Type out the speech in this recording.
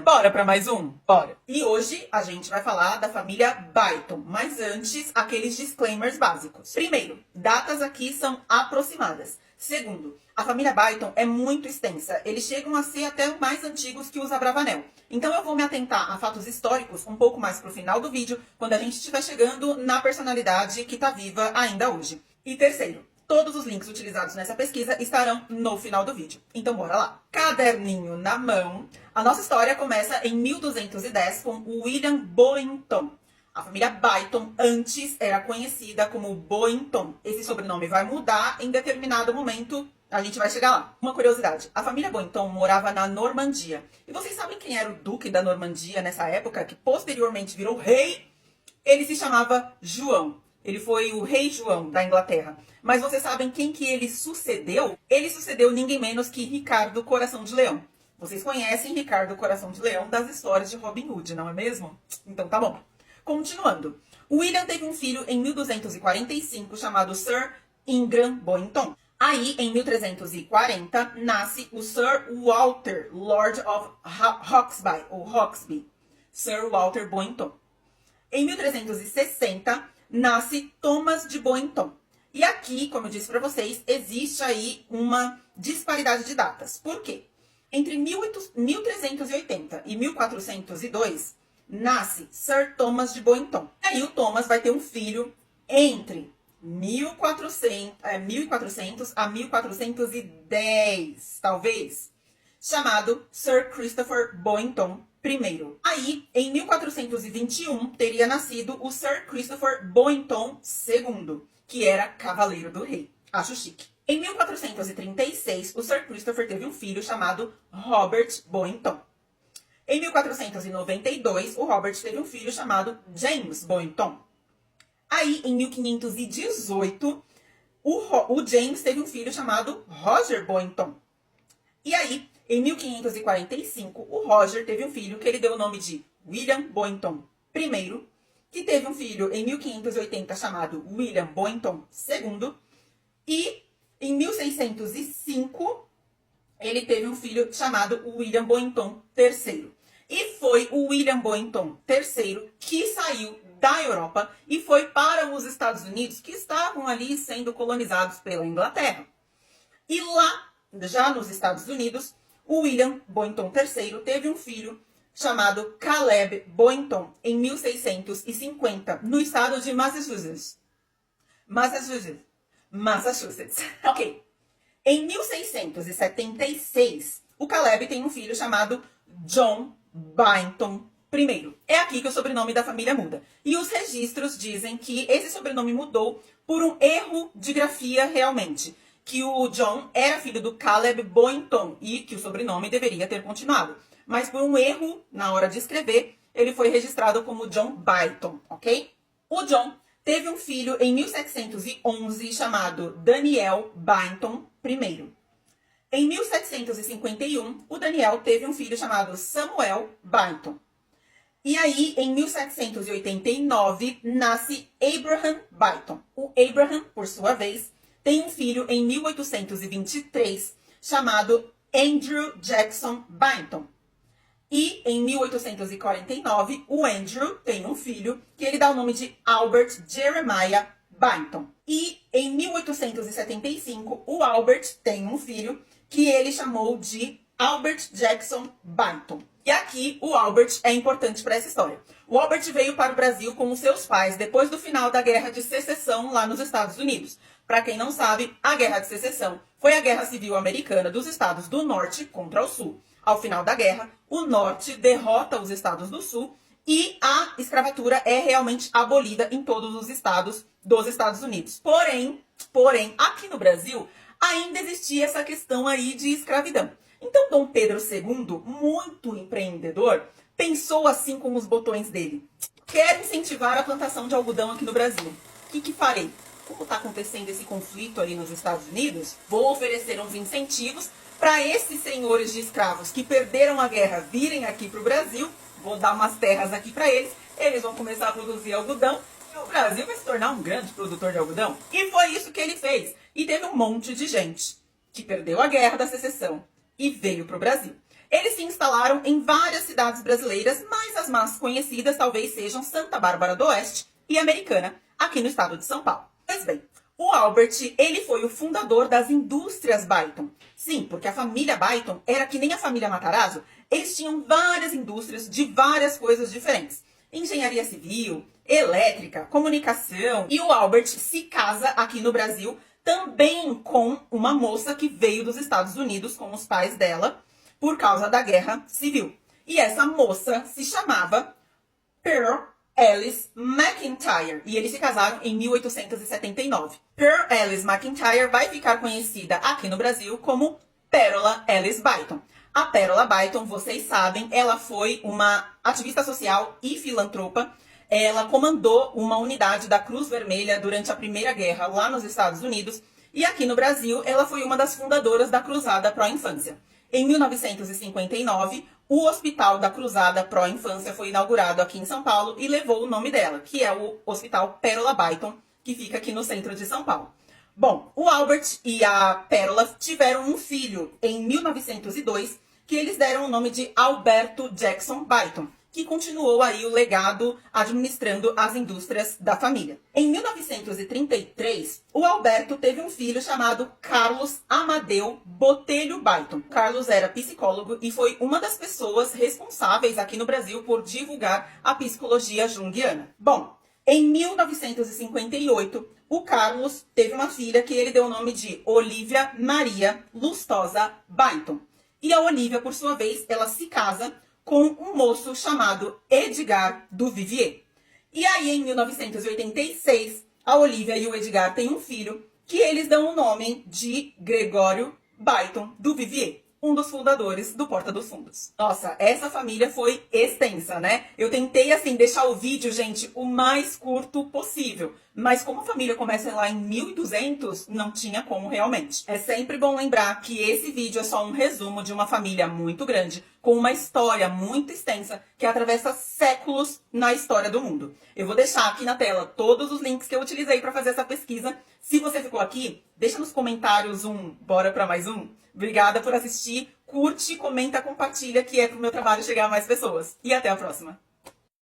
Bora pra mais um? Bora! E hoje a gente vai falar da família Byton, mas antes, aqueles disclaimers básicos. Primeiro, datas aqui são aproximadas. Segundo, a família Byton é muito extensa. Eles chegam a ser até mais antigos que os Abravanel. Então eu vou me atentar a fatos históricos um pouco mais pro final do vídeo, quando a gente estiver chegando na personalidade que tá viva ainda hoje. E terceiro, todos os links utilizados nessa pesquisa estarão no final do vídeo. Então bora lá. Caderninho na mão. A nossa história começa em 1210 com William Boynton. A família Byton antes era conhecida como Boynton. Esse sobrenome vai mudar em determinado momento. A gente vai chegar lá. Uma curiosidade. A família Boynton morava na Normandia. E vocês sabem quem era o duque da Normandia nessa época, que posteriormente virou rei? Ele se chamava João. Ele foi o rei João da Inglaterra. Mas vocês sabem quem que ele sucedeu? Ele sucedeu ninguém menos que Ricardo Coração de Leão. Vocês conhecem Ricardo Coração de Leão das histórias de Robin Hood, não é mesmo? Então tá bom. Continuando. William teve um filho em 1245 chamado Sir Ingram Boynton. Aí, em 1340, nasce o Sir Walter, Lord of Hawksby, ou Hawksby. Sir Walter Boynton. Em 1360, nasce Thomas de Boynton. E aqui, como eu disse para vocês, existe aí uma disparidade de datas. Por quê? Entre 1380 e 1402, nasce Sir Thomas de Boynton. Aí o Thomas vai ter um filho entre 1400 a 1410, talvez, chamado Sir Christopher Boynton I. Aí, em 1421, teria nascido o Sir Christopher Boynton II, que era cavaleiro do rei. Acho chique. Em 1436, o Sir Christopher teve um filho chamado Robert Boynton. Em 1492, o Robert teve um filho chamado James Boynton. Aí, em 1518, o James teve um filho chamado Roger Boynton. E aí, em 1545, o Roger teve um filho que ele deu o nome de William Boynton I, que teve um filho em 1580 chamado William Boynton II, e em 1605 ele teve um filho chamado William Boynton III. E foi o William Boynton III que saiu da Europa e foi para os Estados Unidos, que estavam ali sendo colonizados pela Inglaterra. E lá, já nos Estados Unidos, o William Boynton III teve um filho chamado Caleb Boynton em 1650, no estado de Massachusetts. Ok. Em 1676, o Caleb tem um filho chamado John Boynton I. É aqui que o sobrenome da família muda. E os registros dizem que esse sobrenome mudou por um erro de grafia realmente. Que o John era filho do Caleb Boynton e que o sobrenome deveria ter continuado. Mas por um erro na hora de escrever, ele foi registrado como John Byton, ok? O John teve um filho em 1711 chamado Daniel Byton I. Em 1751, o Daniel teve um filho chamado Samuel Byton. E aí, em 1789, nasce Abraham Byton. O Abraham, por sua vez, tem um filho em 1823 chamado Andrew Jackson Byton. E em 1849, o Andrew tem um filho que ele dá o nome de Albert Jeremiah Byton. E em 1875, o Albert tem um filho que ele chamou de Albert Jackson Byton. E aqui o Albert é importante para essa história. O Albert veio para o Brasil com os seus pais depois do final da Guerra de Secessão lá nos Estados Unidos. Para quem não sabe, a Guerra de Secessão foi a Guerra Civil Americana dos Estados do Norte contra o Sul. Ao final da guerra, o Norte derrota os Estados do Sul e a escravatura é realmente abolida em todos os estados dos Estados Unidos. Porém, aqui no Brasil, ainda existia essa questão aí de escravidão. Então, Dom Pedro II, muito empreendedor, pensou assim com os botões dele. Quero incentivar a plantação de algodão aqui no Brasil. O que farei? Como está acontecendo esse conflito aí nos Estados Unidos, vou oferecer uns incentivos para esses senhores de escravos que perderam a guerra virem aqui para o Brasil. Vou dar umas terras aqui para eles, eles vão começar a produzir algodão e o Brasil vai se tornar um grande produtor de algodão. E foi isso que ele fez. E teve um monte de gente que perdeu a Guerra da Secessão, e veio para o Brasil. Eles se instalaram em várias cidades brasileiras, mas as mais conhecidas talvez sejam Santa Bárbara do Oeste e Americana, aqui no estado de São Paulo. Pois bem, o Albert, ele foi o fundador das indústrias Byton. Sim, porque a família Byton era que nem a família Matarazzo, eles tinham várias indústrias de várias coisas diferentes. Engenharia civil, elétrica, comunicação. E o Albert se casa aqui no Brasil também com uma moça que veio dos Estados Unidos com os pais dela por causa da Guerra Civil. E essa moça se chamava Pearl Alice McIntyre. E eles se casaram em 1879. Pearl Alice McIntyre vai ficar conhecida aqui no Brasil como Pérola Alice Byton. A Pérola Byton, vocês sabem, ela foi uma ativista social e filantropa. Ela comandou uma unidade da Cruz Vermelha durante a Primeira Guerra lá nos Estados Unidos. E aqui no Brasil, ela foi uma das fundadoras da Cruzada Pró-Infância. Em 1959, o Hospital da Cruzada Pró-Infância foi inaugurado aqui em São Paulo e levou o nome dela, que é o Hospital Pérola Byton, que fica aqui no centro de São Paulo. Bom, o Albert e a Pérola tiveram um filho em 1902, que eles deram o nome de Alberto Jackson Byton, que continuou aí o legado administrando as indústrias da família. Em 1933, o Alberto teve um filho chamado Carlos Amadeu Botelho Byton. Carlos era psicólogo e foi uma das pessoas responsáveis aqui no Brasil por divulgar a psicologia junguiana. Bom, em 1958, o Carlos teve uma filha que ele deu o nome de Olivia Maria Lustosa Byton. E a Olivia, por sua vez, ela se casa com um moço chamado Edgar Duvivier. E aí, em 1986, a Olivia e o Edgar têm um filho que eles dão o nome de Gregório Byton Duvivier, um dos fundadores do Porta dos Fundos. Nossa, essa família foi extensa, né? Eu tentei, assim, deixar o vídeo, gente, o mais curto possível. Mas como a família começa lá em 1200, não tinha como realmente. É sempre bom lembrar que esse vídeo é só um resumo de uma família muito grande, com uma história muito extensa, que atravessa séculos na história do mundo. Eu vou deixar aqui na tela todos os links que eu utilizei para fazer essa pesquisa. Se você ficou aqui, deixa nos comentários bora para mais um. Obrigada por assistir, curte, comenta, compartilha, que é pro meu trabalho chegar a mais pessoas. E até a próxima!